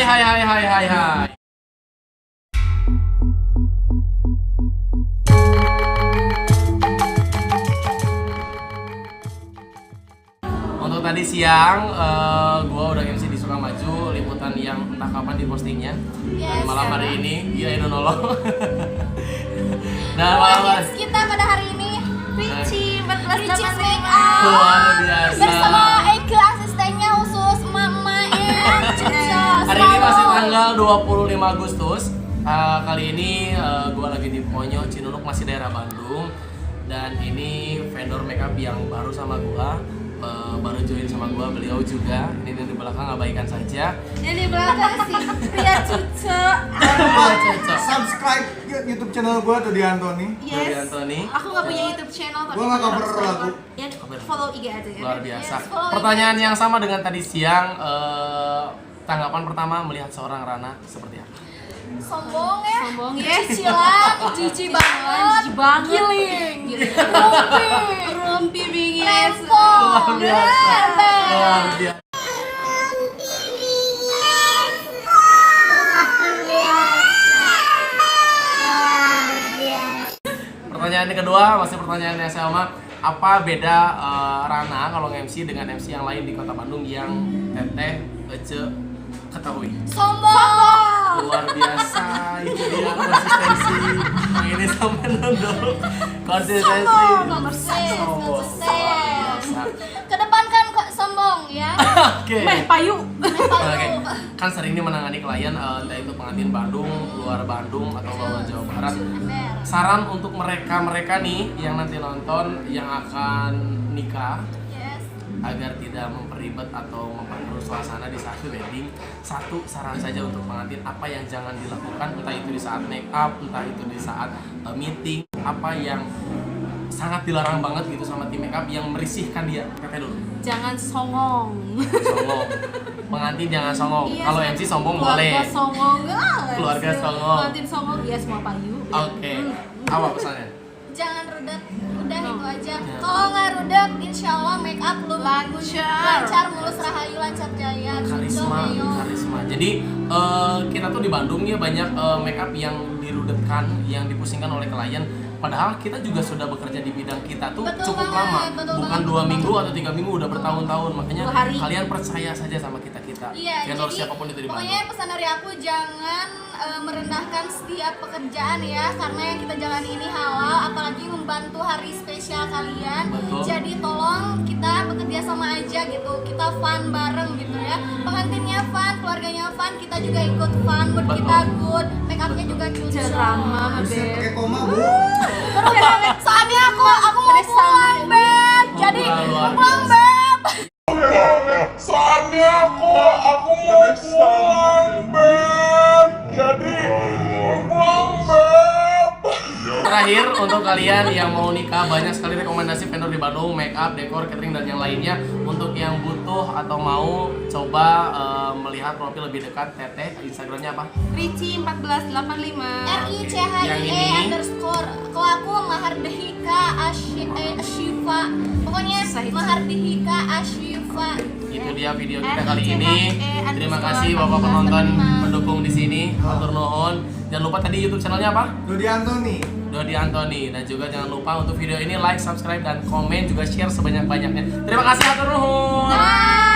Hai. Untuk tadi siang, gua udah MC di Sukamaju, liputan yang entah kapan dipostingnya. Dan malam hari ini, dia yang nolong. Dan malam hari kita pada hari ini Richie 1485 luar biasa. bersama Eke asistennya khusus emak-emak Hari ini masih tanggal 25 Agustus. Kali ini gue lagi di Ponyo, Cinunuk, masih daerah Bandung. Dan ini vendor makeup yang baru sama gue, baru join sama gue, beliau juga. Ini di belakang abaikan saja. Yang di belakang si pria cucu. Subscribe YouTube channel gue tuh di Antoni. Dari Antoni. Aku nggak punya YouTube channel tapi Gua nggak cover harus lagu. Ya, follow IG aja ya. Luar biasa. Yes, follow Pertanyaan IG. yang sama dengan tadi siang. Tanggapan pertama melihat seorang Rana seperti apa? Sombong ya. Sombong ya. Cicilan, jijik banget. Giling. Rumpi bingis. Luar biasa. Luar biasa. Pertanyaan yang kedua, masih pertanyaan yang sama. Apa beda Rana kalau MC dengan MC yang lain di Kota Bandung yang Teteh, Ece ketahui? Sombong. Luar biasa, itu dia konsistensi. Yang ini sampai nunduk. Konsistensi. Sombong. Luar biasa. Kedepankan kok sombong ya. Oke. Meh payu. Oke. Kan sering ini menangani klien entah itu pengantin Bandung, luar Bandung atau luar Jawa Barat. Saran untuk mereka nih yang nanti nonton yang akan nikah Yes. agar tidak memperibet atau memperkeruh suasana di saat wedding, satu saran saja untuk pengantin, apa yang jangan dilakukan, entah itu di saat make up, entah itu di saat meeting, apa yang sangat dilarang banget gitu sama tim make up yang merisihkan dia. Teteh dulu. Jangan songong. Songong. Pengantin jangan songong. Iya, Kalau MC sombong boleh. Keluarga songong. Keluarga songong. Pengantin songong, ya semua payu. Oke. Apa pesannya? Jangan rudet, udah No. itu aja. Ya. Kalau nggak rudet, insya Allah make up lu Lancar. lancar, mulus rahayu, lancar jaya. Karisma. Jadi kita tuh di Bandung ya banyak make up yang dirudetkan, yang dipusingkan oleh klien. Padahal kita juga sudah bekerja di bidang kita tuh Betul cukup banget, lama, betul bukan banget, 2 betul minggu banget. atau 3 minggu, udah bertahun-tahun. Makanya 2 hari. kalian percaya saja sama kita. Iya, Vendor jadi siapapun itu di pokoknya Bandung. pesan dari aku jangan merendahkan setiap pekerjaan ya, karena yang kita jalani ini halal, apalagi membantu hari spesial kalian. Betul. Jadi tolong kita bekerja sama aja gitu, kita fun bareng gitu ya. Pengantinnya fun, keluarganya fun, kita juga ikut fun, mood Betul. kita good, make upnya juga cucu. Ceramah, Bisa Beb. pakai koma, Bu. Soalnya aku mau pulang, Beb. Jadi Luar mau pulang, biasa. Beb. Soalnya aku mau pulang, Beb. Jadi pulang, Beb. Terakhir untuk kalian yang mau nikah, banyak sekali rekomendasi vendor di Bandung, make up, dekor, catering dan yang lainnya. Untuk yang butuh atau mau coba melihat profil lebih dekat Teteh, Instagramnya apa? Richie 1485. Yang ini? RICHIE_. Kalau aku Mahardhika Ashifa. Pokoknya Susah itu. Mahardhika Ashifa. Itu dia video kita kali ini. RICHIE_. Terima kasih Bapak penonton pendukung di sini. Matur nuhun. Jangan lupa tadi YouTube channelnya apa? Dodi Antoni. Dodi Antoni. Dan juga jangan lupa untuk video ini like, subscribe dan komen, juga share sebanyak-banyaknya. Terima kasih, matur nuhun. Bye.